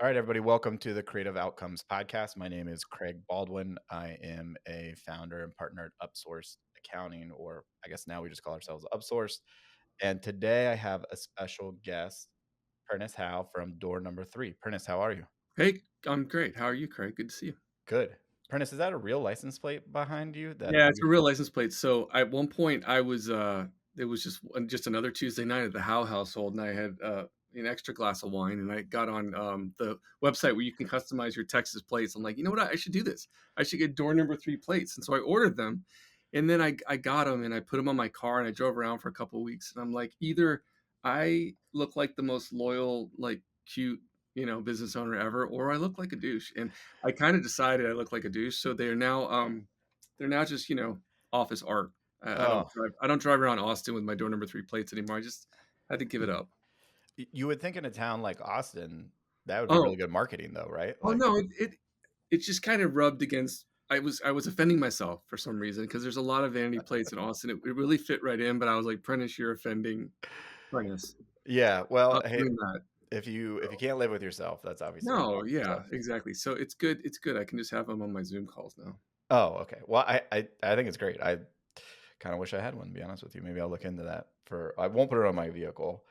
All right, everybody, welcome to the Creative Outcomes Podcast. My name is Craig Baldwin. I am a founder and partner at Upsourced Accounting, or I guess now we just call ourselves Upsourced. And today I have a special guest, Prentice Howe from Door Number Three. Prentice, how are you? Hey, I'm great. How are you, Craig? Good to see you. Good. Prentice, is that a real license plate behind you? That Yeah, it's a you? real license plate. So at one point, I was it was just another Tuesday night at the Howe household, and I had an extra glass of wine, and I got on the website where you can customize your Texas plates. I'm like, you know what? I should do this. I should get door number three plates, and so I ordered them, and then I got them and I put them on my car, and I drove around for a couple of weeks, and I'm like, either I look like the most loyal, like cute, business owner ever, or I look like a douche, and I kind of decided I look like a douche. So they're now just, office art. I don't Oh, drive I don't drive around Austin with my door number 3 plates anymore. I just had to give it up. you would think in a town like Austin, that would be Oh, really good marketing, though, right? oh Like, no, it just kind of rubbed against. I was offending myself for some reason because there's a lot of vanity plates in Austin. It really fit right in, but I was like, "Prentice, you're offending Prentice. yeah. Well, Stop hey, doing that." if you can't live with yourself, that's obviously a No, problem. yeah, So. exactly. So it's good. I can just have them on my Zoom calls now. Oh, okay. Well, I think it's great. I kind of wish I had one, to be honest with you. Maybe I'll look into that for I won't put it on my vehicle,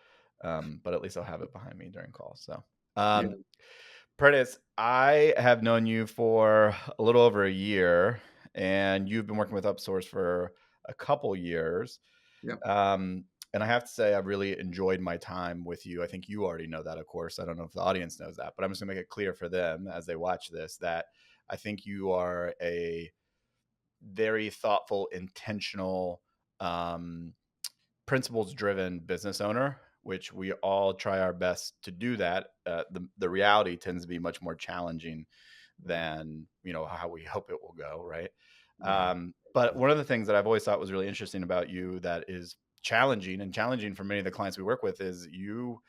but at least I'll have it behind me during calls. So, Yeah, um, Prentice, I have known you for a little over a year, and you've been working with Upsource for a couple years. yeah. Um, and I have to say, I've really enjoyed my time with you. I think you already know that, of course. I don't know if the audience knows that, but I'm just gonna make it clear for them as they watch this that I think you are a very thoughtful, intentional, um, principles driven business owner, which we all try our best to do that. The reality tends to be much more challenging than how we hope it will go, right? Yeah. But one of the things that I've always thought was really interesting about you that is challenging for many of the clients we work with is you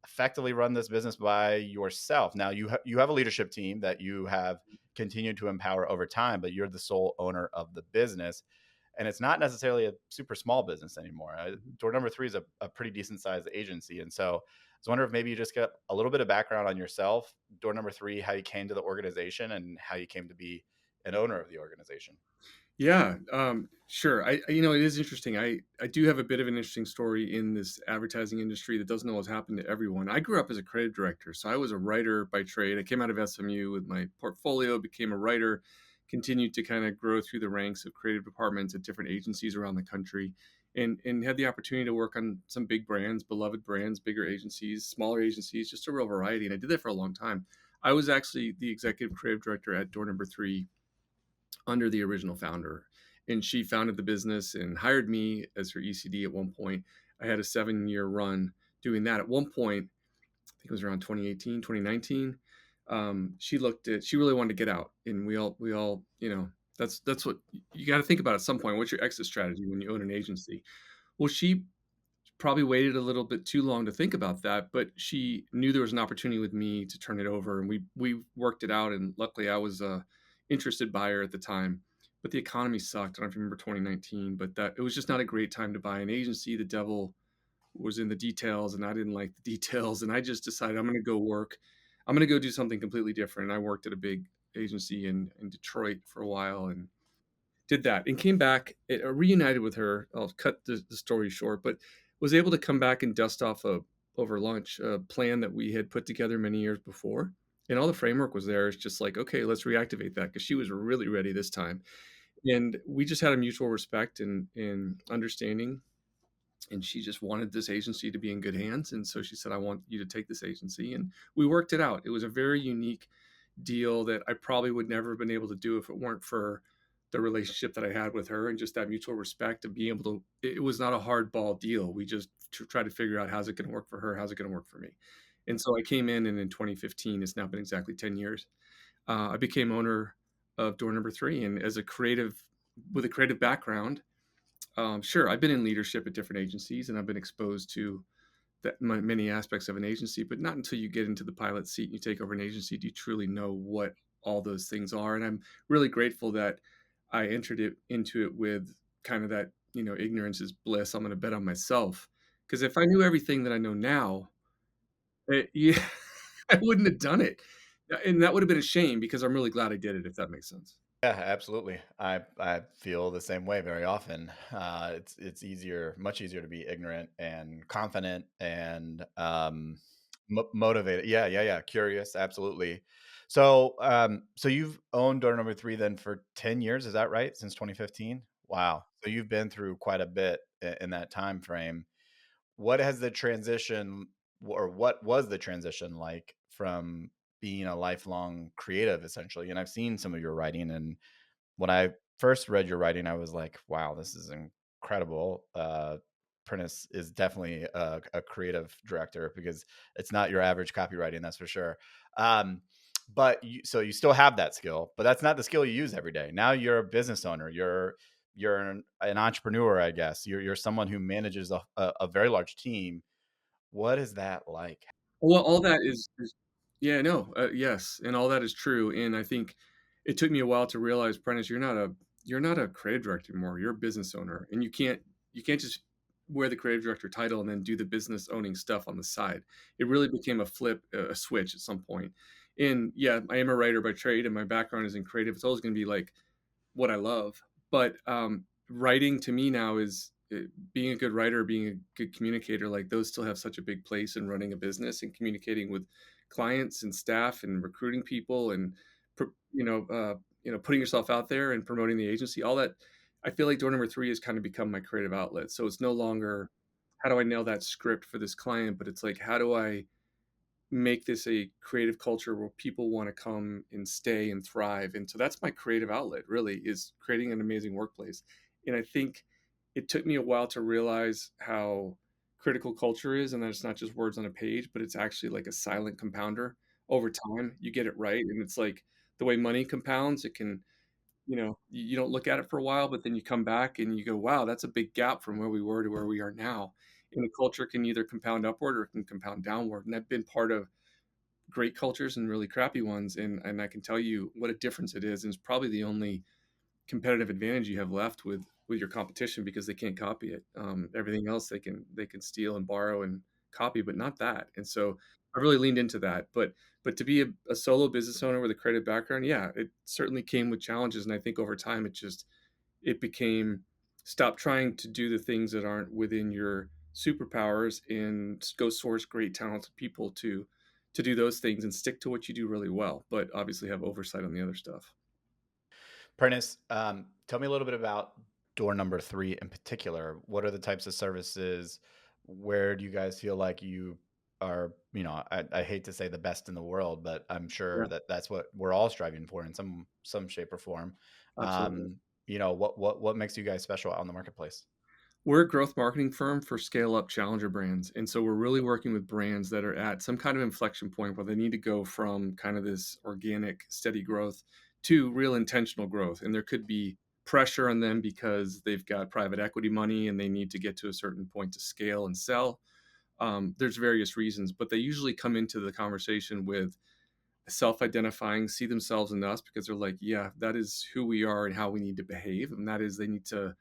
effectively run this business by yourself. Now you have a leadership team that you have continued to empower over time, but you're the sole owner of the business, and it's not necessarily a super small business anymore. Door Number Three is a pretty decent sized agency, and so I was wondering if maybe you just get a little bit of background on yourself, Door Number Three, how you came to the organization, and how you came to be an owner of the organization. Yeah, sure. It is interesting. I do have a bit of an interesting story in this advertising industry that doesn't always happen to everyone. I grew up as a creative director, so I was a writer by trade. I came out of SMU with my portfolio, became a writer, continued to kind of grow through the ranks of creative departments at different agencies around the country, and had the opportunity to work on some big brands, beloved brands, bigger agencies, smaller agencies, just a real variety. And I did that for a long time. I was actually the executive creative director at Door Number Three under the original founder. And she founded the business and hired me as her ECD at one point. I had a 7-year run doing that. At one point, I think it was around 2018, 2019. She really wanted to get out. And we all, that's what you got to think about at some point. What's your exit strategy when you own an agency? Well, she probably waited a little bit too long to think about that, but she knew there was an opportunity with me to turn it over, and we worked it out. And luckily, I was a interested buyer at the time. But the economy sucked. I don't know if you remember 2019, but that it was just not a great time to buy an agency. The devil was in the details, and I didn't like the details. And I just decided I'm going to go work. I'm going to go do something completely different. And I worked at a big agency in Detroit for a while, and did that and came back, reunited with her. I'll cut the story short, but was able to come back and dust off over lunch a plan that we had put together many years before. And all the framework was there. It's just like, okay, let's reactivate that because she was really ready this time. And we just had a mutual respect and understanding. And she just wanted this agency to be in good hands. And so she said, I want you to take this agency. And we worked it out. It was a very unique deal that I probably would never have been able to do if it weren't for the relationship that I had with her and just that mutual respect of being able to. It was not a hardball deal. We just tried to figure out how's it going to work for her, how's it going to work for me. And so I came in, and in 2015, it's now been exactly 10 years. I became owner of Door Number Three, and as a creative with a creative background, sure, I've been in leadership at different agencies, and I've been exposed to that many aspects of an agency, but not until you get into the pilot seat and you take over an agency do you truly know what all those things are. And I'm really grateful that I entered into it with kind of that, ignorance is bliss. I'm going to bet on myself because if I knew everything that I know now, yeah, I wouldn't have done it. And that would have been a shame because I'm really glad I did it, if that makes sense. Yeah, absolutely. I feel the same way very often. It's easier, much easier to be ignorant and confident and motivated. Yeah, yeah, yeah. Curious, absolutely. So you've owned door number three then for 10 years, is that right? Since 2015. Wow. So you've been through quite a bit in that time frame. What has the transition, or what was the transition like from being a lifelong creative, essentially? And I've seen some of your writing, and when I first read your writing, I was like, "Wow, this is incredible." Prentice is definitely a creative director, because it's not your average copywriting, that's for sure. Um, but so you still have that skill, but that's not the skill you use every day. Now you're a business owner. You're an entrepreneur, I guess. You're someone who manages a very large team. What is that like? Well, all that is yeah, no, yes, and all that is true, and I think it took me a while to realize, Prentice, you're not a creative director anymore, you're a business owner, and you can't just wear the creative director title and then do the business owning stuff on the side. It really became a flip, a switch at some point, and, yeah, I am a writer by trade, and my background is in creative. It's always gonna be, like, what I love. But writing to me now is being a good writer, being a good communicator. Like those still have such a big place in running a business and communicating with clients and staff and recruiting people and putting yourself out there and promoting the agency. All that I feel like door number three has kind of become my creative outlet. So it's no longer how do I nail that script for this client, but it's like how do I make this a creative culture where people want to come and stay and thrive. And so that's my creative outlet really is creating an amazing workplace. And I think it took me a while to realize how critical culture is and that it's not just words on a page, but it's actually like a silent compounder over time. You get it right. And it's like the way money compounds, it can, you don't look at it for a while, but then you come back and you go, wow, that's a big gap from where we were to where we are now. And the culture can either compound upward or it can compound downward. And I've been part of great cultures and really crappy ones, and I can tell you what a difference it is, and it's probably the only competitive advantage you have left with your competition because they can't copy it. Everything else they can steal and borrow and copy, but not that. And so I really leaned into that. But to be a solo business owner with a creative background, yeah, it certainly came with challenges, and I think over time it became stop trying to do the things that aren't within your superpowers and go source great talented people to do those things and stick to what you do really well, but obviously have oversight on the other stuff. Prentice, tell me a little bit about door number three in particular. What are the types of services? Where do you guys feel like you are? I hate to say the best in the world, but I'm Yeah, sure that that's what we're all striving for in some shape or form. absolutely. What makes you guys special out in the marketplace? We're a growth marketing firm for scale up challenger brands. And so we're really working with brands that are at some kind of inflection point where they need to go from kind of this organic, steady growth to real intentional growth. And there could be pressure on them because they've got private equity money and they need to get to a certain point to scale and sell. There's various reasons, but they usually come into the conversation with self-identifying, see themselves in us because they're like, yeah, that is who we are and how we need to behave, and that is they need to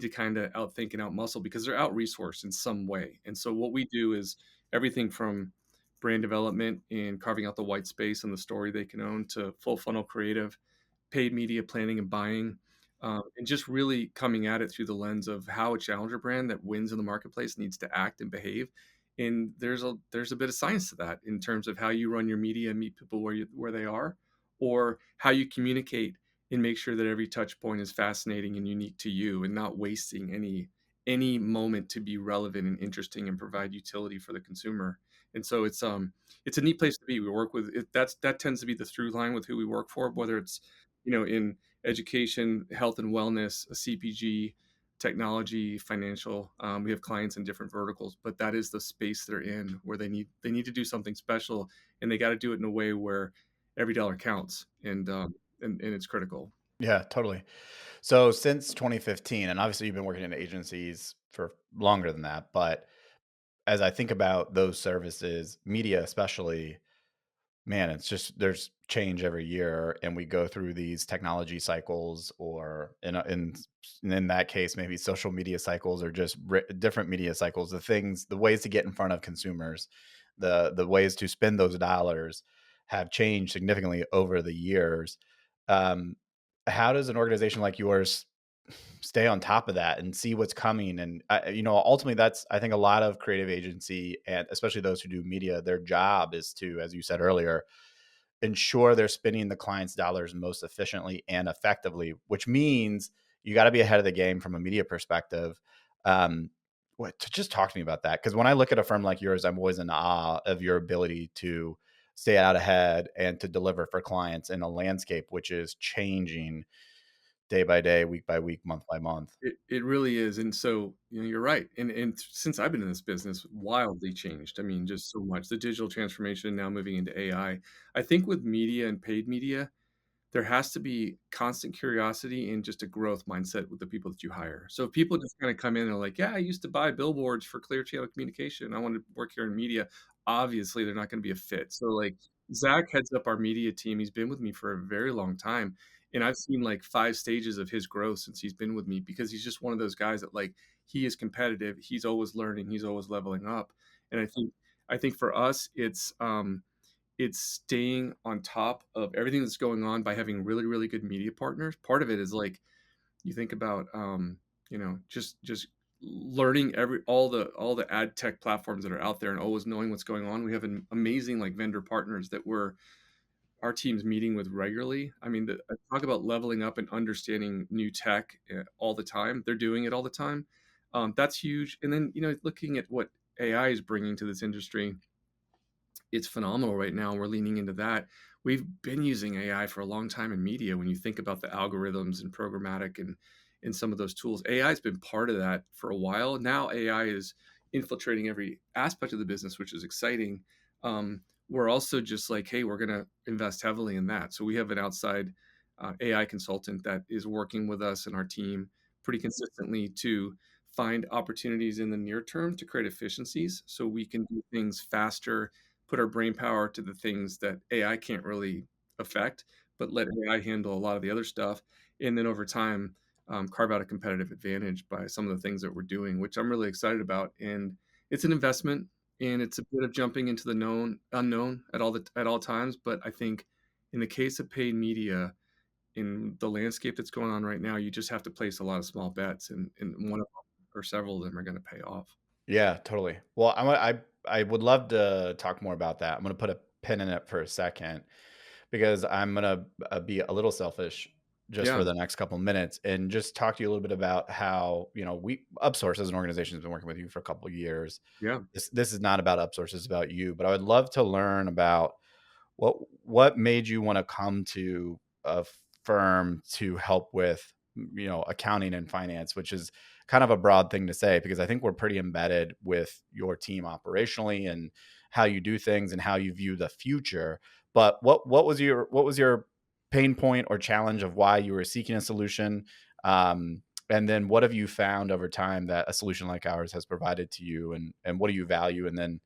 kind of outthink and outmuscle because they're out resourced in some way. And so what we do is everything from brand development and carving out the white space and the story they can own to full funnel creative, paid media planning and buying, and just really coming at it through the lens of how a challenger brand that wins in the marketplace needs to act and behave. And there's a bit of science to that in terms of how you run your media and meet people where they are, or how you communicate and make sure that every touch point is fascinating and unique to you and not wasting any moment to be relevant and interesting and provide utility for the consumer. And so it's a neat place to be. We work with it, that tends to be the through line with who we work for, whether it's in education, health and wellness, a CPG, technology, financial. We have clients in different verticals, but that is the space they're in where they need to do something special, and they got to do it in a way where every dollar counts, and it's critical. Yeah, totally. So since 2015, and obviously you've been working in agencies for longer than that, but as I think about those services, media especially, man, it's just there's change every year, and we go through these technology cycles, or in that case, maybe social media cycles, or just different media cycles. The ways to get in front of consumers. the ways to spend those dollars have changed significantly over the years. Um, how does an organization like yours stay on top of that and see what's coming? And ultimately, that's I think a lot of creative agency and especially those who do media, their job is to, as you said earlier, ensure they're spending the client's dollars most efficiently and effectively, which means you got to be ahead of the game from a media perspective. Um, just talk to me about that, because when I look at a firm like yours, I'm always in awe of your ability to stay out ahead and to deliver for clients in a landscape which is changing day by day, week by week, month by month. It really is, and so, you're right, and since I've been in this business, wildly changed. I mean, just so much. The digital transformation now moving into AI. I think with media and paid media, there has to be constant curiosity and just a growth mindset with the people that you hire. So if people just kinda come in and are like, "Yeah, I used to buy billboards for Clear Channel Communication. I want to work here in media," obviously, they're not gonna be a fit. So, like, Zach heads up our media team. He's been with me for a very long time, and I've seen, like, 5 stages of his growth since he's been with me because he's just one of those guys that, like, he is competitive. He's always learning. He's always leveling up. And I think for us, it's staying on top of everything that's going on by having really, really good media partners. Part of it is like you think about, just learning all the ad tech platforms that are out there and always knowing what's going on. We have an amazing like vendor partners that our team's meeting with regularly. I mean, I talk about leveling up and understanding new tech all the time. They're doing it all the time. That's huge. And then looking at what AI is bringing to this industry, it's phenomenal right now. We're leaning into that. We've been using AI for a long time in media. When you think about the algorithms and programmatic and some of those tools, AI has been part of that for a while. Now AI is infiltrating every aspect of the business, which is exciting. We're also just like, hey, we're going to invest heavily in that. So we have an outside AI consultant that is working with us and our team pretty consistently to find opportunities in the near term to create efficiencies so we can do things faster, put our brain power to the things that AI can't really affect, but let AI handle a lot of the other stuff. And then over time, carve out a competitive advantage by some of the things that we're doing, which I'm really excited about. And it's an investment, and it's a bit of jumping into the known unknown at all times. But I think in the case of paid media, in the landscape that's going on right now, you just have to place a lot of small bets, and one of them or several of them are going to pay off. Yeah, totally. Well, I would love to talk more about that. I'm going to put a pin in it for a second, because I'm going to be a little selfish just Yeah, for the next couple minutes and just talk to you a little bit about how, we Upsource as an organization has been working with you for a couple of years. yeah. This is not about Upsource, it's about you, but I would love to learn about what made you want to come to a firm to help with, accounting and finance, which is kind of a broad thing to say, because I think we're pretty embedded with your team operationally and how you do things and how you view the future. But what was your pain point or challenge of why you were seeking a solution? And then what have you found over time that a solution like ours has provided to you, and what do you value? And then,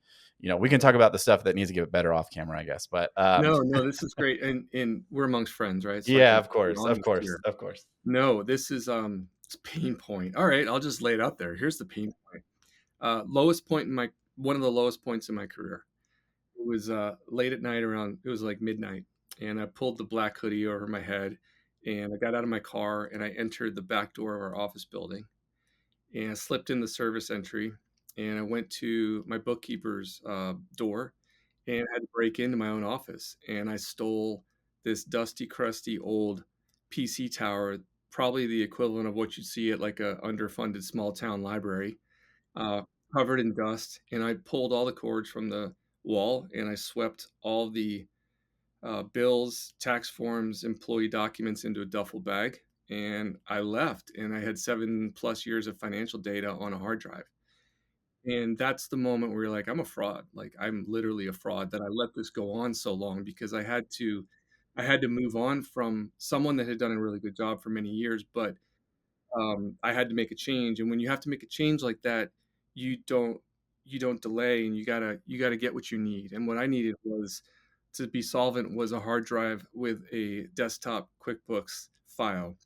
we can talk about the stuff that needs to get better off camera, I guess. But No, no, this is great, and we're amongst friends, right? So I yeah, can of be course, of honest course, here. of course. No, this is, it's pain point. All right, I'll just lay it out there. Here's the pain point. Lowest point in my one of the lowest points in my career. It was, late at night around it was, like, midnight, and I pulled the black hoodie over my head, and I got out of my car, and I entered the back door of our office building, and I slipped in the service entry, and I went to my bookkeeper's, door and had to break into my own office. And I stole this dusty, crusty old PC tower, probably the equivalent of what you'd see at like a underfunded small town library, uh, covered in dust. And I pulled all the cords from the wall and I swept all the bills, tax forms, employee documents into a duffel bag. And I left, and I had 7+ years of financial data on a hard drive. And that's the moment where you're like, I'm a fraud. Like I'm literally a fraud that I let this go on so long because I had to move on from someone that had done a really good job for many years, but I had to make a change. And when you have to make a change like that, you don't you don't delay, and you gotta get what you need. And what I needed was to be solvent was a hard drive with a desktop QuickBooks file.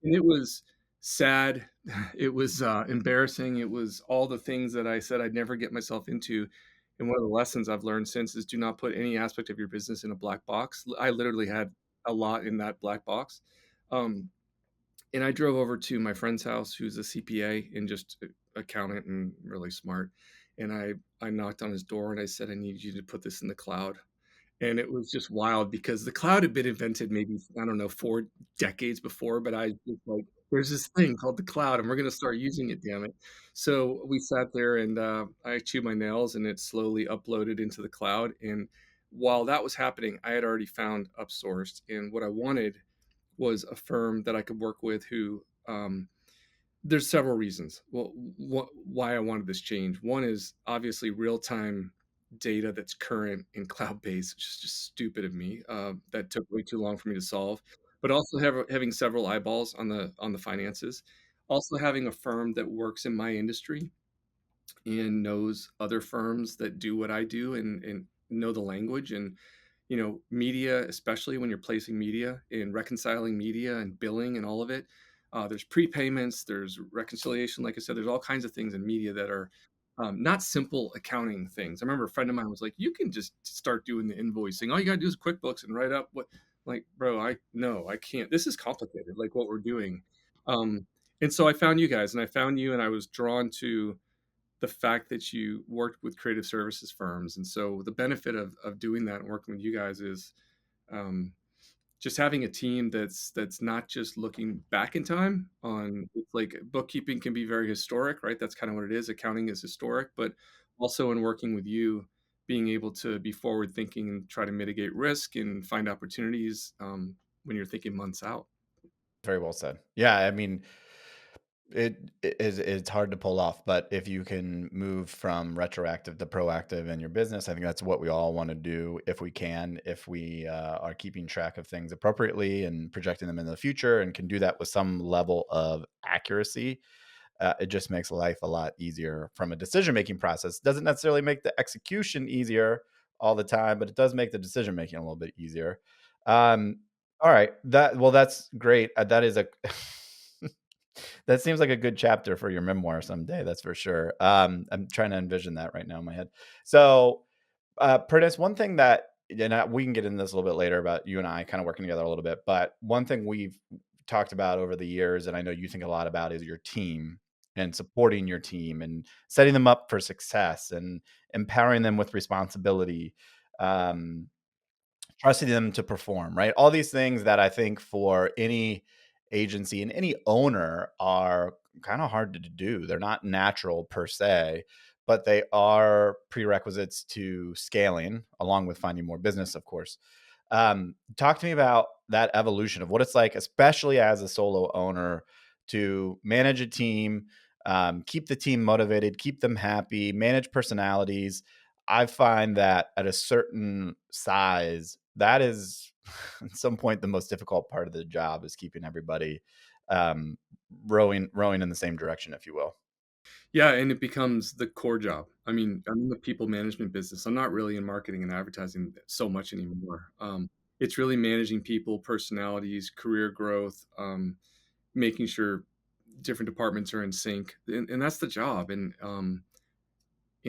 And it was sad. It was, embarrassing. It was all the things that I said I'd never get myself into. And one of the lessons I've learned since is do not put any aspect of your business in a black box. I literally had a lot in that black box. Um, and I drove over to my friend's house who's a CPA and just accountant and really smart. And I knocked on his door and I said, I need you to put this in the cloud. And it was just wild because the cloud had been invented maybe, I don't know, 4 decades before, but I was like, "There's this thing called the cloud, and we're gonna start using it, damn it." So, we sat there and, I chewed my nails, and it slowly uploaded into the cloud, and while that was happening, I had already found Upsourced, and what I wanted was a firm that I could work with who, there's several reasons. Well, why I wanted this change. One is obviously real time data that's current and cloud based, which is just stupid of me. That took way too long for me to solve. But also having several eyeballs on the finances. Also having a firm that works in my industry and knows other firms that do what I do and know the language and media, especially when you're placing media and reconciling media and billing and all of it. There's prepayments, there's reconciliation. Like I said, there's all kinds of things in media that are not simple accounting things. I remember a friend of mine was like, "You can just start doing the invoicing. All you got to do is QuickBooks and write up what." Like, bro, I no, I can't. This is complicated. Like what we're doing. Um, and so I found you guys, and I found you, and I was drawn to the fact that you worked with creative services firms. And so the benefit of doing that and working with you guys is um, just having a team that's not just looking back in time on it's like bookkeeping can be very historic, right? That's kind of what it is. Accounting is historic, but also in working with you, being able to be forward thinking and try to mitigate risk and find opportunities when you're thinking months out. Very well said. Yeah, I mean, it's hard to pull off, but if you can move from retroactive to proactive in your business, I think that's what we all want to do if we can, if we are keeping track of things appropriately and projecting them in the future and can do that with some level of accuracy. It just makes life a lot easier from a decision making process. Doesn't necessarily make the execution easier all the time, but it does make the decision making a little bit easier. Um, all right, that's great. That is a that seems like a good chapter for your memoir someday. That's for sure. I'm trying to envision that right now in my head. So, Prentice, one thing that, and we can get into this a little bit later about you and I kind of working together a little bit, but one thing we've talked about over the years, and I know you think a lot about, is your team and supporting your team and setting them up for success and empowering them with responsibility. Um, Trusting them to perform, right? All these things that I think for any agency and any owner are kind of hard to do. They're not natural per se, but they are prerequisites to scaling, along with finding more business, of course. Talk to me about that evolution of what it's like, especially as a solo owner, to manage a team, keep the team motivated, keep them happy, manage personalities. I find that at a certain size, that is at some point the most difficult part of the job is keeping everybody um, rowing in the same direction, if you will. Yeah, and it becomes the core job. I mean, I'm in the people management business. I'm not really in marketing and advertising so much anymore. It's really managing people, personalities, career growth, making sure different departments are in sync, and that's the job. And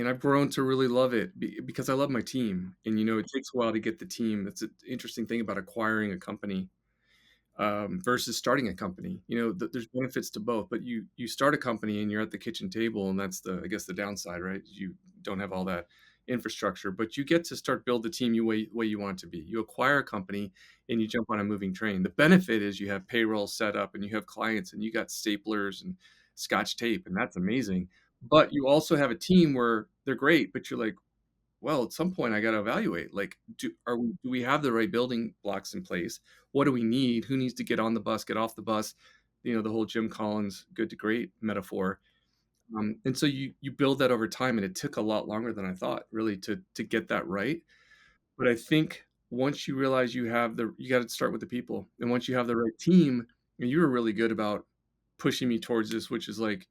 I've grown to really love it because I love my team. And it takes a while to get the team. That's an interesting thing about acquiring a company versus starting a company. There's benefits to both, but you start a company and you're at the kitchen table, and that's I guess the downside, right? You don't have all that infrastructure, but you get to start build the team way you want it to be. You acquire a company and you jump on a moving train. The benefit is you have payroll set up and you have clients and you got staplers and scotch tape, and that's amazing. But you also have a team where they're great, but you're like, well, at some point I got to evaluate, like, do we have the right building blocks in place? What do we need? Who needs to get on the bus, get off the bus? The whole Jim Collins good to great metaphor. And so you build that over time, and it took a lot longer than I thought, really, to get that right. But I think once you realize you got to start with the people, and once you have the right team, and you were really good about pushing me towards this, which is like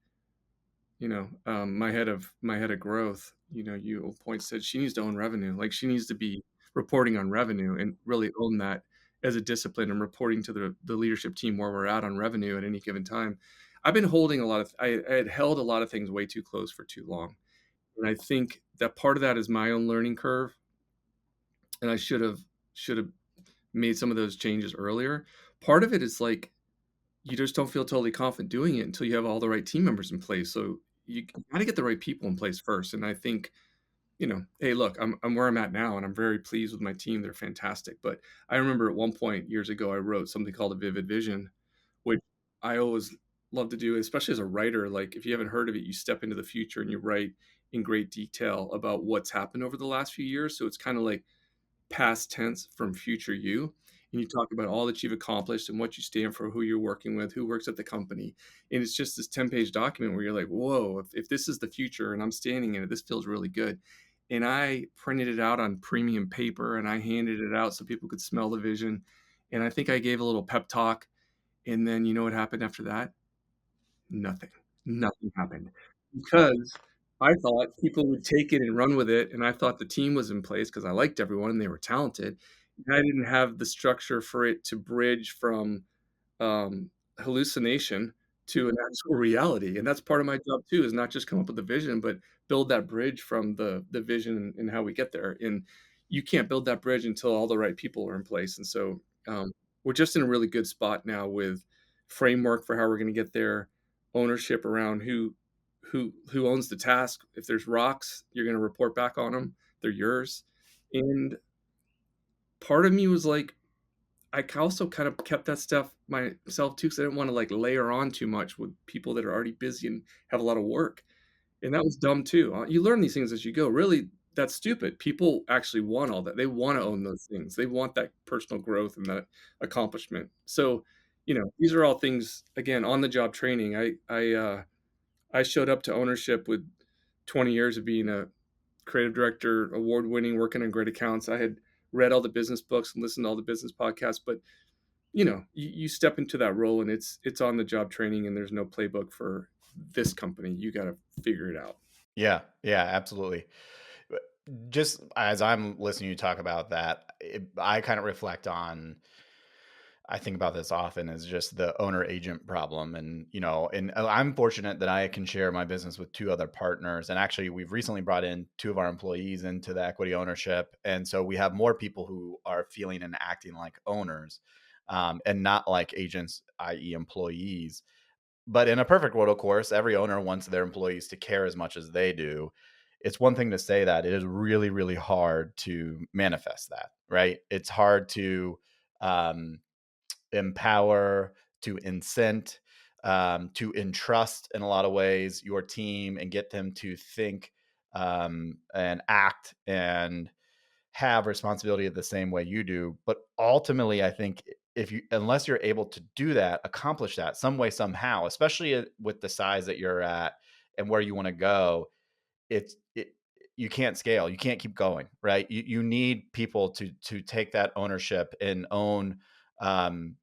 my head of growth, you point said she needs to own revenue. Like she needs to be reporting on revenue and really own that as a discipline and reporting to the leadership team where we're at on revenue at any given time. I had held a lot of things way too close for too long. And I think that part of that is my own learning curve, and I should have made some of those changes earlier. Part of it is like you just don't feel totally confident doing it until you have all the right team members in place. So you got to get the right people in place first. And I think, hey, look, I'm where I'm at now, and I'm very pleased with my team. They're fantastic. But I remember at one point years ago, I wrote something called a vivid vision, which I always love to do, especially as a writer. Like if you haven't heard of it, you step into the future and you write in great detail about what's happened over the last few years. So it's kind of like past tense from future you. And you talk about all that you've accomplished and what you stand for, who you're working with, who works at the company. And it's just this 10-page document where you're like, whoa, if this is the future and I'm standing in it, this feels really good. And I printed it out on premium paper and I handed it out so people could smell the vision. And I think I gave a little pep talk. And then you know what happened after that? Nothing. Nothing happened because I thought people would take it and run with it, and I thought the team was in place because I liked everyone and they were talented, and I didn't have the structure for it to bridge from, um, hallucination to an actual reality, and that's part of my job too, is not just come up with the vision, but build that bridge from the vision and how we get there, and you can't build that bridge until all the right people are in place, and so, we're just in a really good spot now with framework for how we're gonna get there, ownership around who owns the task. If there's rocks, you're gonna report back on them. 'Em, they're yours, and part of me was like, I also kind of kept that stuff myself too, because I didn't wanna, like, layer on too much with people that are already busy and have a lot of work, and that was dumb too. You learn these things as you go. Really, that's stupid. People actually want all that. They wanna own those things. They want that personal growth and that accomplishment. So, these are all things, again, on the job training. I showed up to ownership with 20 years of being a creative director, award winning, working on great accounts. I had read all the business books and listened to all the business podcasts, but you step into that role and it's on the job training and there's no playbook for this company. You got to figure it out. Yeah, yeah, absolutely. Just as I'm listening to you talk about that, I kind of reflect on. I think about this often as just the owner agent problem. And, I'm fortunate that I can share my business with two other partners. And actually, we've recently brought in two of our employees into the equity ownership. And so we have more people who are feeling and acting like owners, and not like agents, i.e., employees. But in a perfect world, of course, every owner wants their employees to care as much as they do. It's one thing to say that. It is really, really hard to manifest that, right? It's hard to, um, empower, to incent, to entrust in a lot of ways your team and get them to think, and act and have responsibility the same way you do. But ultimately, I think if you, unless you're able to do that, accomplish that some way, somehow, especially with the size that you're at and where you want to go, you can't scale. You can't keep going, right? You need people to take that ownership and own, um,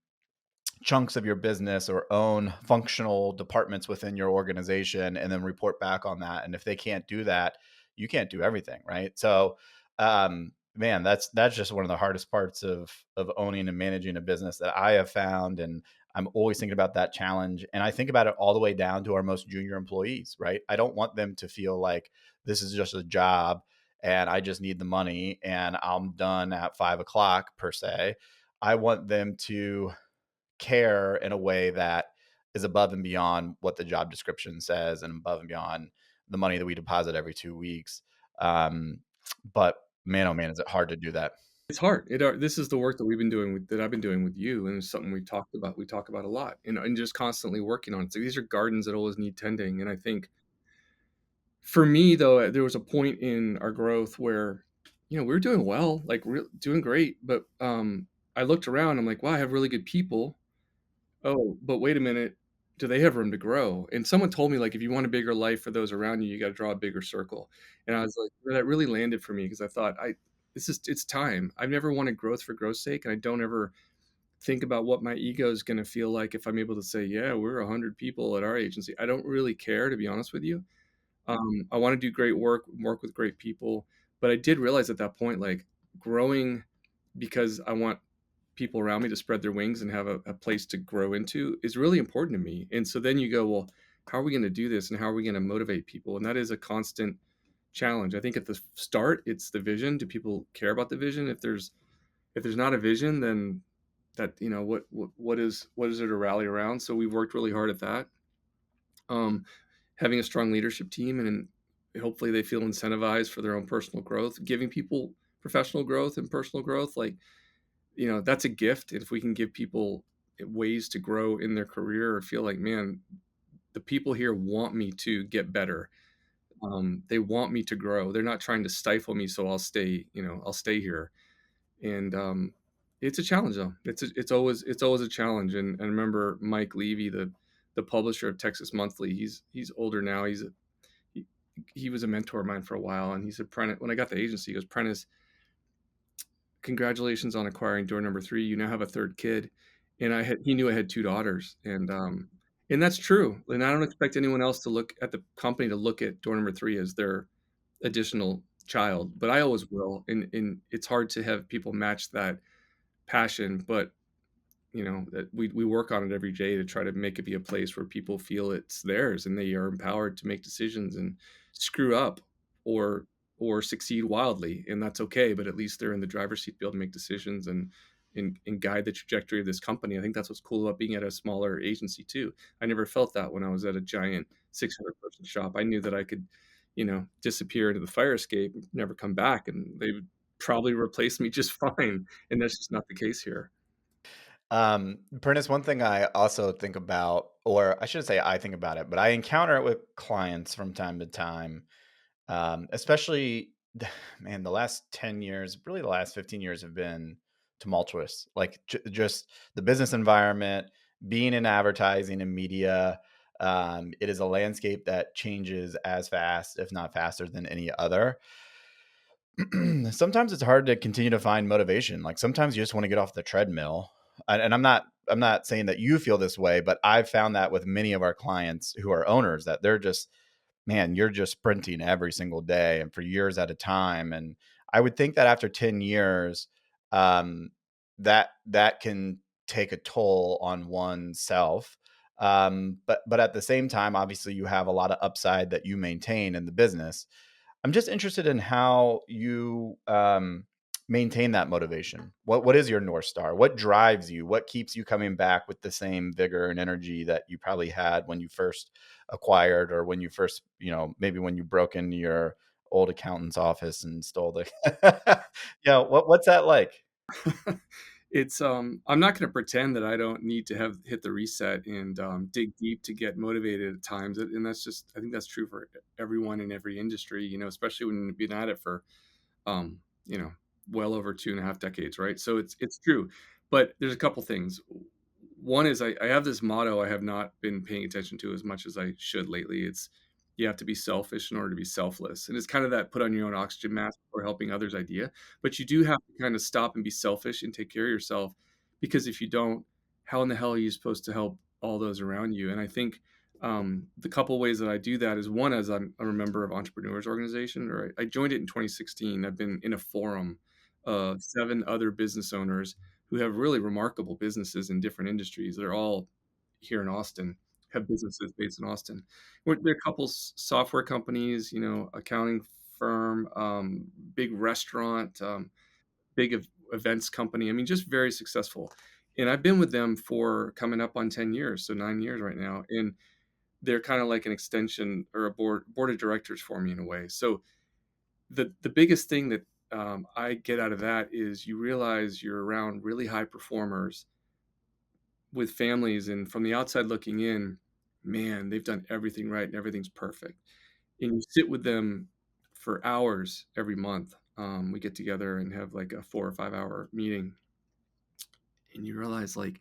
chunks of your business or own functional departments within your organization and then report back on that. And if they can't do that, you can't do everything, right? So, man, that's just one of the hardest parts of owning and managing a business that I have found. And I'm always thinking about that challenge. And I think about it all the way down to our most junior employees, right? I don't want them to feel like this is just a job and I just need the money and I'm done at 5 o'clock per se. I want them to care in a way that is above and beyond what the job description says and above and beyond the money that we deposit every 2 weeks. Um, but man, oh man, is it hard to do that. It's hard. This is the work that that I've been doing with you, and it's something we talk about a lot, and just constantly working on it. So these are gardens that always need tending, and I think for me though, there was a point in our growth where, we were doing well, like doing great, but I looked around. I'm like, wow, I have really good people. Oh, but wait a minute, do they have room to grow? And someone told me, like, if you want a bigger life for those around you, you got to draw a bigger circle. And I was like, that really landed for me because I thought, it's time. I've never wanted growth for growth's sake, and I don't ever think about what my ego is going to feel like if I'm able to say, yeah, we're 100 people at our agency. I don't really care, to be honest with you. I want to do great work with great people, but I did realize at that point, like growing because I want people around me to spread their wings and have a place to grow into is really important to me. And so then you go, well, how are we going to do this and how are we going to motivate people? And that is a constant challenge. I think at the start, it's the vision. Do people care about the vision? If there's not a vision, then that, what is there to rally around? So we've worked really hard at that. Um, Having a strong leadership team, and hopefully they feel incentivized for their own personal growth, giving people professional growth and personal growth, like, that's a gift. If we can give people ways to grow in their career or feel like, man, the people here want me to get better. They want me to grow. They're not trying to stifle me, so I'll stay here. And it's a challenge though. It's always a challenge. And I remember Mike Levy, the publisher of Texas Monthly. He's older now. He, he was a mentor of mine for a while, and he said, Prentice, when I got the agency, he goes, Prentice, congratulations on acquiring door number three. You now have a third kid. And he knew I had two daughters, and that's true. And I don't expect anyone else to look at the company to look at door number three as their additional child, but I always will. And it's hard to have people match that passion, but that we work on it every day to try to make it be a place where people feel it's theirs and they are empowered to make decisions and screw up or succeed wildly, and that's okay. But at least they're in the driver's seat to be able to make decisions and guide the trajectory of this company. I think that's what's cool about being at a smaller agency too. I never felt that when I was at a giant 600-person shop. I knew that I could, disappear into the fire escape, never come back, and they would probably replace me just fine. And that's just not the case here. Prentice, one thing I also think about, or I shouldn't say I think about it, but I encounter it with clients from time to time, especially, man, the last 10 years, really the last 15 years have been tumultuous. Like just the business environment, being in advertising and media, it is a landscape that changes as fast, if not faster than any other. Sometimes it's hard to continue to find motivation. Like sometimes you just want to get off the treadmill. And I'm not saying that you feel this way, but I've found that with many of our clients who are owners that they're just, man, you're just sprinting every single day and for years at a time. And I would think that after 10 years, um, that can take a toll on oneself. But at the same time, obviously you have a lot of upside that you maintain in the business. I'm just interested in how you maintain that motivation. What is your North Star? What drives you? What keeps you coming back with the same vigor and energy that you probably had when you first acquired, or when you first, maybe when you broke into your old accountant's office and stole the what's that like? It's I'm not going to pretend that I don't need to have hit the reset and dig deep to get motivated at times. And that's just, I think that's true for everyone in every industry, especially when you've been at it for um, you know, well over 2.5 decades, right? So it's true. But there's a couple things. One is I have this motto I have not been paying attention to as much as I should lately. It's, you have to be selfish in order to be selfless. And it's kind of that put on your own oxygen mask or helping others idea. But you do have to kind of stop and be selfish and take care of yourself, because if you don't, how in the hell are you supposed to help all those around you? And I think the couple ways that I do that is, one, as I'm a member of Entrepreneurs Organization, or I joined it in 2016. I've been in a forum of 7 other business owners who have really remarkable businesses in different industries. They're all here in Austin, have businesses based in Austin. There are a couple software companies, accounting firm, big restaurant, big events company. I mean, just very successful. And I've been with them for coming up on 10 years, so 9 years right now. And they're kind of like an extension or a board of directors for me in a way. So the biggest thing that I get out of that is you realize you're around really high performers with families, and from the outside looking in, man, they've done everything right and everything's perfect. And you sit with them for hours every month. We get together and have like a 4 or 5 hour meeting, and you realize like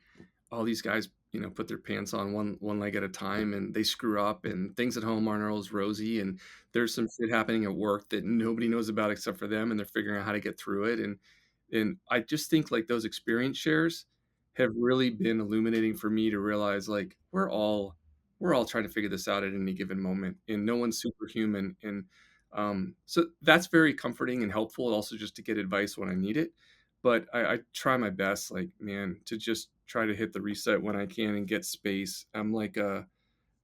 all these guys, put their pants on one leg at a time, and they screw up, and things at home aren't always rosy, and there's some shit happening at work that nobody knows about except for them, and they're figuring out how to get through it. And I just think like those experience shares have really been illuminating for me to realize like we're all trying to figure this out at any given moment, and no one's superhuman. And so that's very comforting and helpful, also just to get advice when I need it. But I try my best, like, man, to just try to hit the reset when I can and get space. I'm like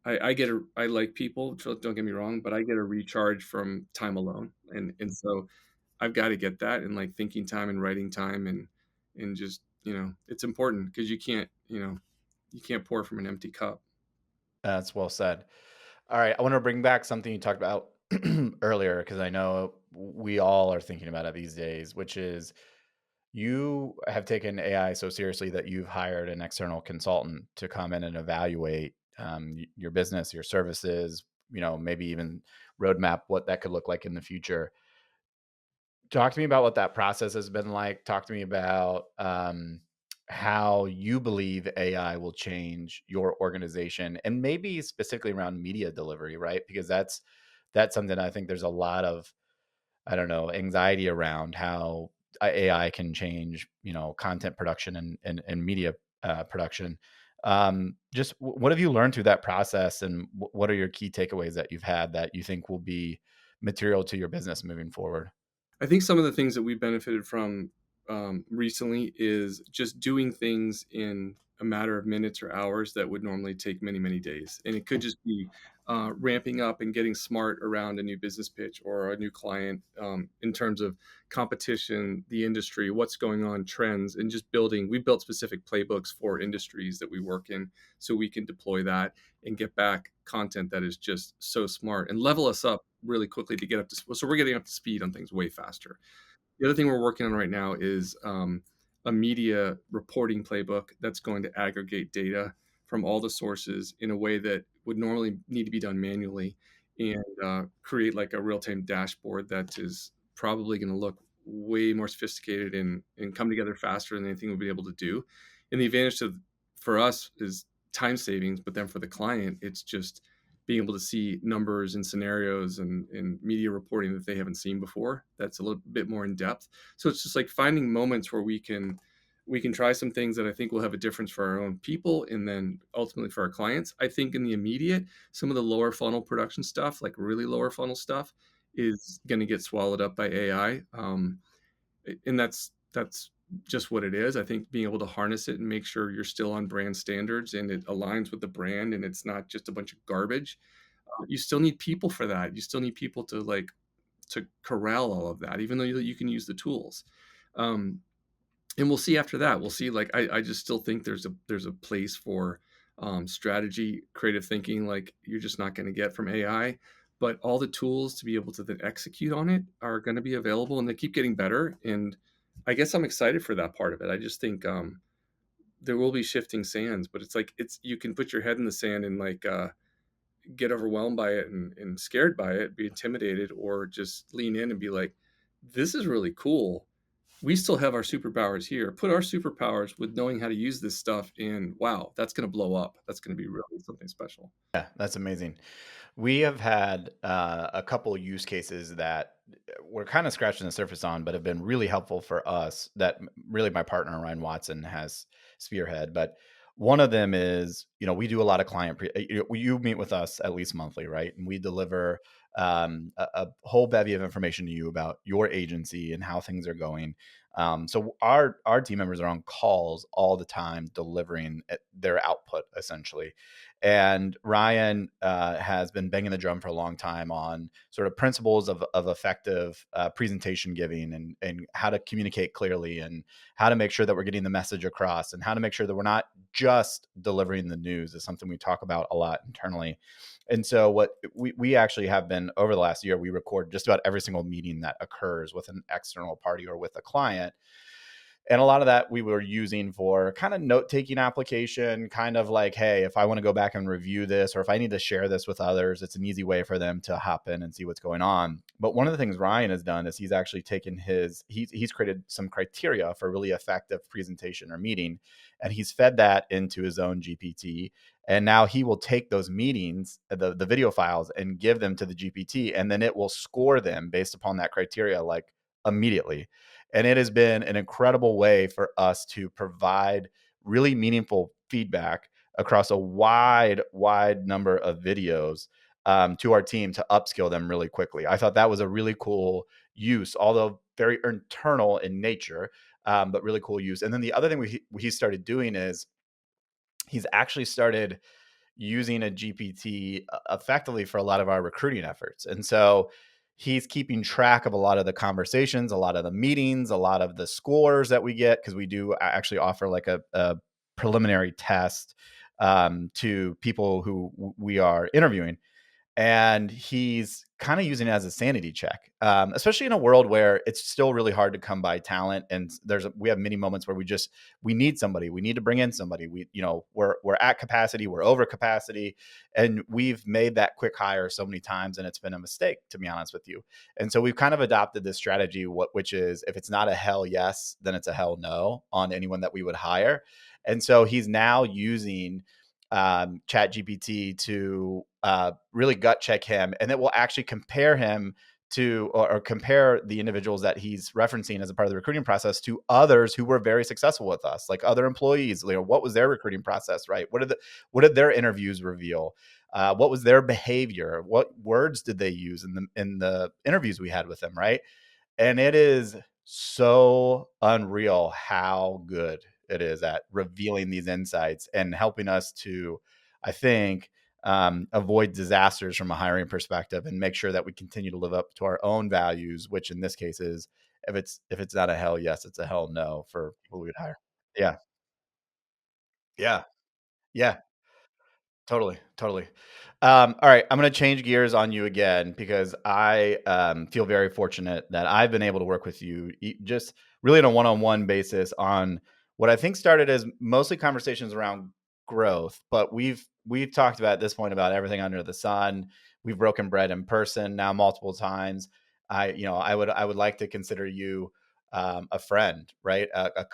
I like people, so don't get me wrong, but I get a recharge from time alone, and so I've gotta get that and, like, thinking time and writing time and just, it's important because you can't pour from an empty cup. That's well said. All right, I want to bring back something you talked about earlier because I know we all are thinking about it these days, which is you have taken AI so seriously that you've hired an external consultant to come in and evaluate your business, your services, maybe even roadmap what that could look like in the future. Talk to me about what that process has been like. Talk to me about how you believe AI will change your organization, and maybe specifically around media delivery, right? Because that's something I think there's a lot of, I don't know, anxiety around how AI can change, content production and media production. Just what have you learned through that process, and what are your key takeaways that you've had that you think will be material to your business moving forward? I think some of the things that we benefited from recently is just doing things in a matter of minutes or hours that would normally take many, many days. And it could just be ramping up and getting smart around a new business pitch or a new client in terms of competition, the industry, what's going on, trends, and just building. We built specific playbooks for industries that we work in so we can deploy that and get back content that is just so smart and level us up really quickly to get up to so we're getting up to speed on things way faster. The other thing we're working on right now is a media reporting playbook that's going to aggregate data from all the sources in a way that would normally need to be done manually and create like a real-time dashboard that is probably going to look way more sophisticated and come together faster than anything we'll be able to do. And the advantage for us is time savings, but then for the client, it's just being able to see numbers and scenarios and media reporting that they haven't seen before. That's a little bit more in depth. So it's just like finding moments where we can try some things that I think will have a difference for our own people and then ultimately for our clients. I think in the immediate, some of the lower funnel production stuff, like really lower funnel stuff, is going to get swallowed up by AI. And that's just what it is. I think being able to harness it and make sure you're still on brand standards and it aligns with the brand and it's not just a bunch of garbage. You still need people for that. You still need people to corral all of that, even though you can use the tools. Um, and we'll see after that. We'll see. Like I just still think there's a place for strategy, creative thinking. Like you're just not going to get from AI, but all the tools to be able to then execute on it are going to be available, and they keep getting better. And I guess I'm excited for that part of it. I just think there will be shifting sands, but it's like it's you can put your head in the sand and like get overwhelmed by it and scared by it, be intimidated, or just lean in and be like, this is really cool. We still have our superpowers here. Put our superpowers with knowing how to use this stuff, and wow, that's going to blow up. That's going to be really something special. Yeah, that's amazing. We have had a couple use cases that we're kind of scratching the surface on, but have been really helpful for us. That really my partner Ryan Watson has spearhead. But one of them is, we do a lot of client. You meet with us at least monthly, right? And we deliver a whole bevy of information to you about your agency and how things are going. So our team members are on calls all the time, delivering their output essentially. And Ryan has been banging the drum for a long time on sort of principles of effective presentation giving and how to communicate clearly and how to make sure that we're getting the message across and how to make sure that we're not just delivering the news is something we talk about a lot internally. And so what we actually have been over the last year, we record just about every single meeting that occurs with an external party or with a client. And a lot of that we were using for kind of note taking application, kind of like, hey, if I want to go back and review this, or if I need to share this with others, it's an easy way for them to hop in and see what's going on. But one of the things Ryan has done is he's actually taken he's created some criteria for really effective presentation or meeting, and he's fed that into his own GPT. And now he will take those meetings, the video files, and give them to the GPT, and then it will score them based upon that criteria, like immediately. And it has been an incredible way for us to provide really meaningful feedback across a wide number of videos to our team to upskill them really quickly. I thought that was a really cool use, although very internal in nature, but really cool use. And then the other thing he started doing is he's actually started using a GPT effectively for a lot of our recruiting efforts. And so he's keeping track of a lot of the conversations, a lot of the meetings, a lot of the scores that we get, because we do actually offer like a preliminary test to people who we are interviewing, and he's kind of using it as a sanity check, especially in a world where it's still really hard to come by talent. And we have many moments where we need somebody, we need to bring in somebody. We're at capacity, we're over capacity, and we've made that quick hire so many times, and it's been a mistake, to be honest with you. And so we've kind of adopted this strategy, which is if it's not a hell yes, then it's a hell no on anyone that we would hire. And so he's now using chat gpt to really gut check him, and it will actually compare him to, or compare the individuals that he's referencing as a part of the recruiting process to others who were very successful with us, like other employees. What was their recruiting process, right? What did their interviews reveal? What was their behavior? What words did they use in the interviews we had with them, right? And it is so unreal how good it is at revealing these insights and helping us to, I think, avoid disasters from a hiring perspective, and make sure that we continue to live up to our own values, which in this case is, if it's not a hell yes, it's a hell no for people we would hire. Yeah. Yeah. Yeah. Totally, totally. All right, I'm going to change gears on you again, because I feel very fortunate that I've been able to work with you, just really on a one-on-one basis on what I think started as mostly conversations around growth, but we've talked about at this point about everything under the sun. We've broken bread in person now multiple times. I would like to consider you a friend, right? A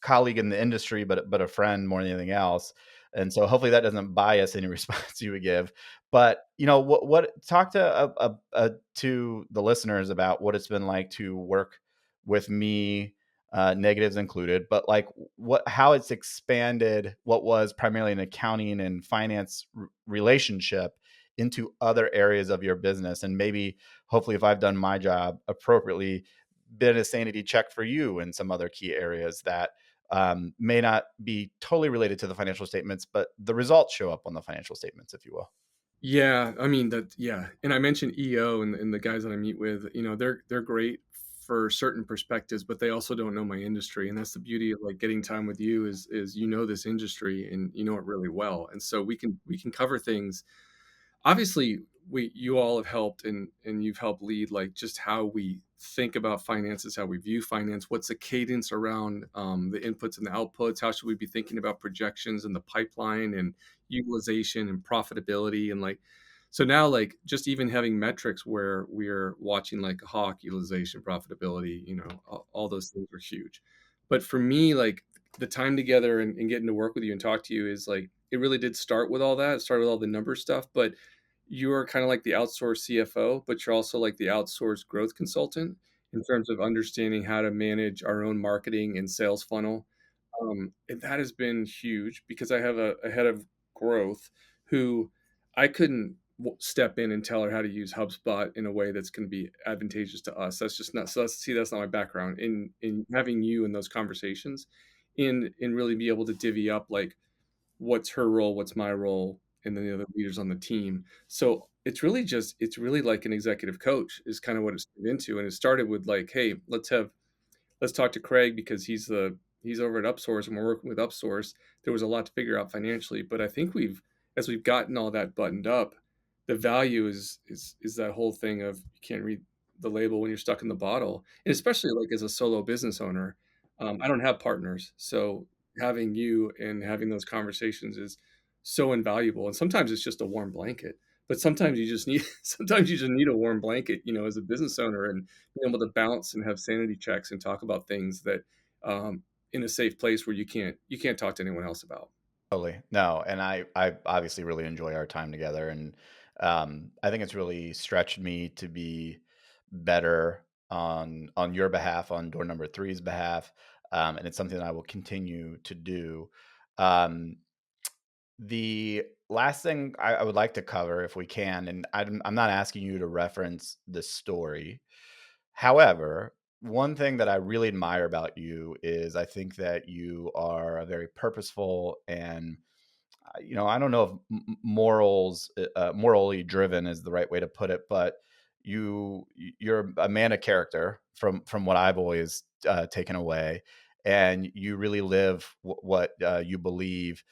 colleague in the industry, but a friend more than anything else. And so hopefully that doesn't bias any response you would give. But what talk to the listeners about what it's been like to work with me, negatives included, but like what how it's expanded what was primarily an accounting and finance relationship into other areas of your business, and maybe hopefully if I've done my job appropriately, been a sanity check for you in some other key areas that may not be totally related to the financial statements, but the results show up on the financial statements, if you will. Yeah, I mean that. Yeah, and I mentioned EO and the guys that I meet with. They're great for certain perspectives, but they also don't know my industry, and that's the beauty of like getting time with you is you know this industry and you know it really well, and so we can cover things. Obviously, we you all have helped and you've helped lead like just how we think about finances, how we view finance, what's the cadence around the inputs and the outputs, how should we be thinking about projections and the pipeline and utilization and profitability, and like so now like just even having metrics where we're watching like hawk utilization, profitability, all those things are huge. But for me, like the time together and getting to work with you and talk to you is like it really did start with all that. It started with all the number stuff, but you're kind of like the outsourced CFO, but you're also like the outsourced growth consultant in terms of understanding how to manage our own marketing and sales funnel. And that has been huge because I have a head of growth who I couldn't step in and tell her how to use HubSpot in a way that's going to be advantageous to us. That's just not, so that's not my background in having you in those conversations in really be able to divvy up like what's her role, what's my role, and then the other leaders on the team. So it's really like an executive coach is kind of what it's turned into. And it started with like, hey, let's talk to Craig because he's over at Upsource and we're working with Upsource. There was a lot to figure out financially, but I think as we've gotten all that buttoned up, the value is that whole thing of you can't read the label when you're stuck in the bottle, and especially like as a solo business owner, I don't have partners, so having you and having those conversations is so invaluable. And sometimes it's just a warm blanket, but sometimes you just need sometimes you just need a warm blanket, as a business owner, and being able to bounce and have sanity checks and talk about things that in a safe place where you can't talk to anyone else about. Totally. No, and I obviously really enjoy our time together, and I think it's really stretched me to be better on your behalf, on door number three's behalf, and it's something that I will continue to do. Um, the last thing I would like to cover, if we can, and I'm not asking you to reference this story. However, one thing that I really admire about you is I think that you are a very purposeful and I don't know if morally driven is the right way to put it, but you're a man of character from what I've always taken away, and you really live what you believe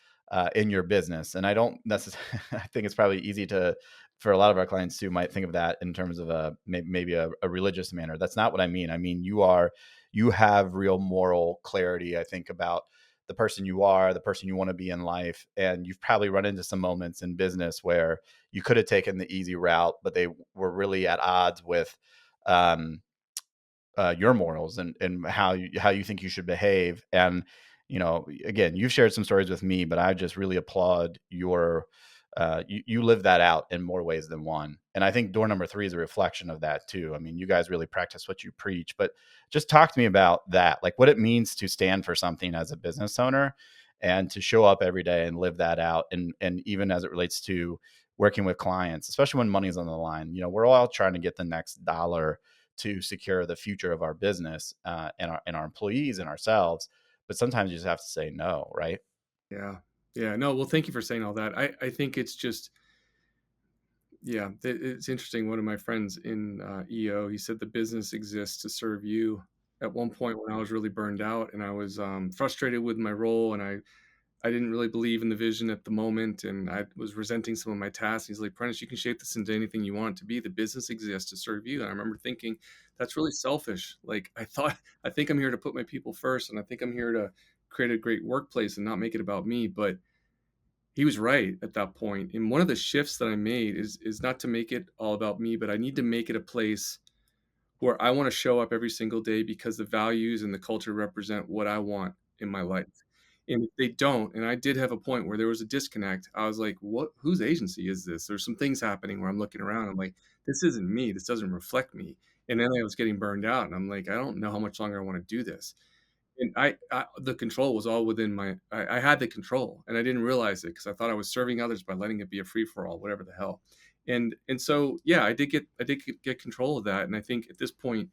in your business. And I don't necessarily, I think it's probably easy to for a lot of our clients who might think of that in terms of maybe a religious manner. That's not what I mean. I mean you have real moral clarity. I think about the person you are, the person you want to be in life. And you've probably run into some moments in business where you could have taken the easy route, but they were really at odds with um, your morals and how you think you should behave. And again, you've shared some stories with me, but I just really applaud your you live that out in more ways than one. And I think door number three is a reflection of that too. I mean, you guys really practice what you preach. But just talk to me about that, like what it means to stand for something as a business owner and to show up every day and live that out. And even as it relates to working with clients, especially when money's on the line. We're all trying to get the next dollar to secure the future of our business and our employees and ourselves. But sometimes you just have to say no, right? Yeah. Yeah. No, well, thank you for saying all that. I think it's just, yeah, it's interesting. One of my friends in EO, he said the business exists to serve you. At one point when I was really burned out and I was frustrated with my role, and I didn't really believe in the vision at the moment, and I was resenting some of my tasks. He's like, Prentice, you can shape this into anything you want it to be. The business exists to serve you. And I remember thinking, that's really selfish. Like I think I'm here to put my people first, and I think I'm here to create a great workplace and not make it about me. But he was right at that point. And one of the shifts that I made is not to make it all about me, but I need to make it a place where I want to show up every single day because the values and the culture represent what I want in my life. And if they don't, and I did have a point where there was a disconnect, I was like, what, whose agency is this? There's some things happening where I'm looking around. I'm like, this isn't me. This doesn't reflect me. And then I was getting burned out and I'm like, I don't know how much longer I want to do this. And the control was all within I had the control and I didn't realize it because I thought I was serving others by letting it be a free for all, whatever the hell. And so, yeah, I did get control of that. And I think at this point,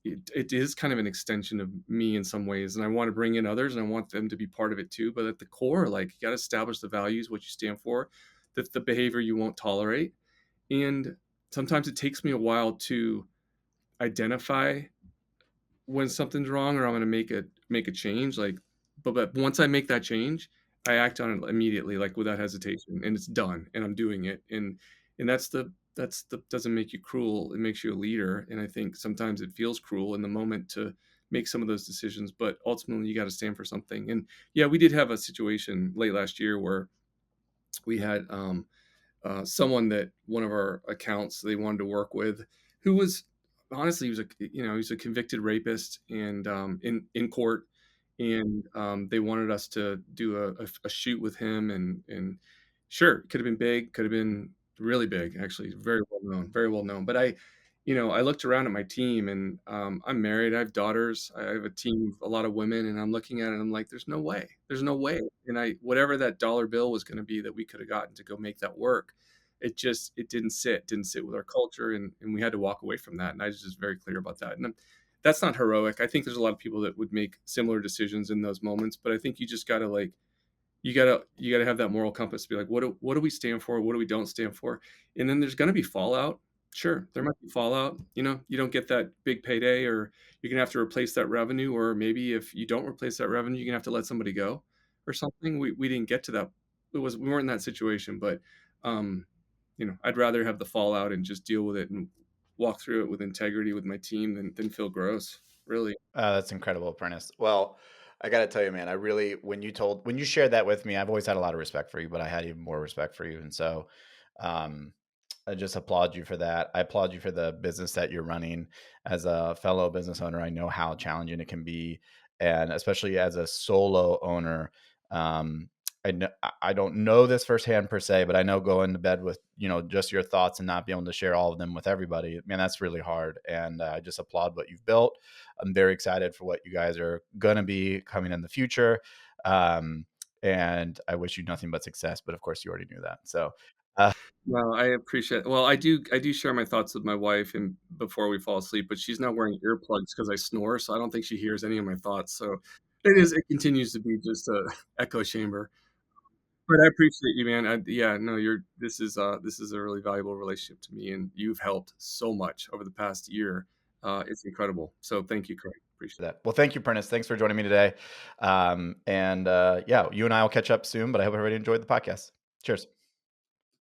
it is kind of an extension of me in some ways, and I want to bring in others and I want them to be part of it too. But at the core, like, you got to establish the values, what you stand for, the behavior you won't tolerate. And sometimes it takes me a while to identify when something's wrong or I'm going to make a change. Like, but once I make that change, I act on it immediately, like without hesitation, and it's done, and I'm doing it. And that's the doesn't make you cruel. It makes you a leader. And I think sometimes it feels cruel in the moment to make some of those decisions, but ultimately you got to stand for something. And yeah, we did have a situation late last year where we had someone that one of our accounts they wanted to work with, who was honestly, he was he's a convicted rapist, and in court, and they wanted us to do a shoot with him, and sure, it could have been big, could have been really big, actually, very well known. But I looked around at my team, and I'm married, I have daughters, I have a team, a lot of women, and I'm looking at it, and I'm like, there's no way. And I whatever that dollar bill was going to be that we could have gotten to go make that work, it didn't sit with our culture, and we had to walk away from that. And I was just very clear about that. And that's not heroic. I think there's a lot of people that would make similar decisions in those moments, but I think you just got to like you got to have that moral compass to be like, what do we stand for, what do we don't stand for. And then there's going to be fallout. Sure, there might be fallout. You don't get that big payday, or you're going to have to replace that revenue, or maybe if you don't replace that revenue, you're going to have to let somebody go or something. We didn't get to that. We weren't in that situation. But um I'd rather have the fallout and just deal with it and walk through it with integrity with my team than feel gross, really. That's incredible, Prentice. Well, I got to tell you, man, I really, when you shared that with me, I've always had a lot of respect for you, but I had even more respect for you. And so, um, I just applaud you for that. I applaud you for the business that you're running. As a fellow business owner, I know how challenging it can be. And especially as a solo owner, um, I don't know this firsthand per se, but I know going to bed with, just your thoughts and not being able to share all of them with everybody, man, that's really hard. And I just applaud what you've built. I'm very excited for what you guys are going to be coming in the future. Um, and I wish you nothing but success, but of course you already knew that. So, uh, Well, I appreciate. Well, I do share my thoughts with my wife and before we fall asleep, but she's not wearing earplugs because I snore, so I don't think she hears any of my thoughts. So it continues to be just a echo chamber. But I appreciate you, man. Yeah, no, this is a really valuable relationship to me, and you've helped so much over the past year. It's incredible. So thank you, Craig. Appreciate it. That. Well, thank you, Prentice. Thanks for joining me today. And yeah, you and I will catch up soon, but I hope everybody enjoyed the podcast. Cheers.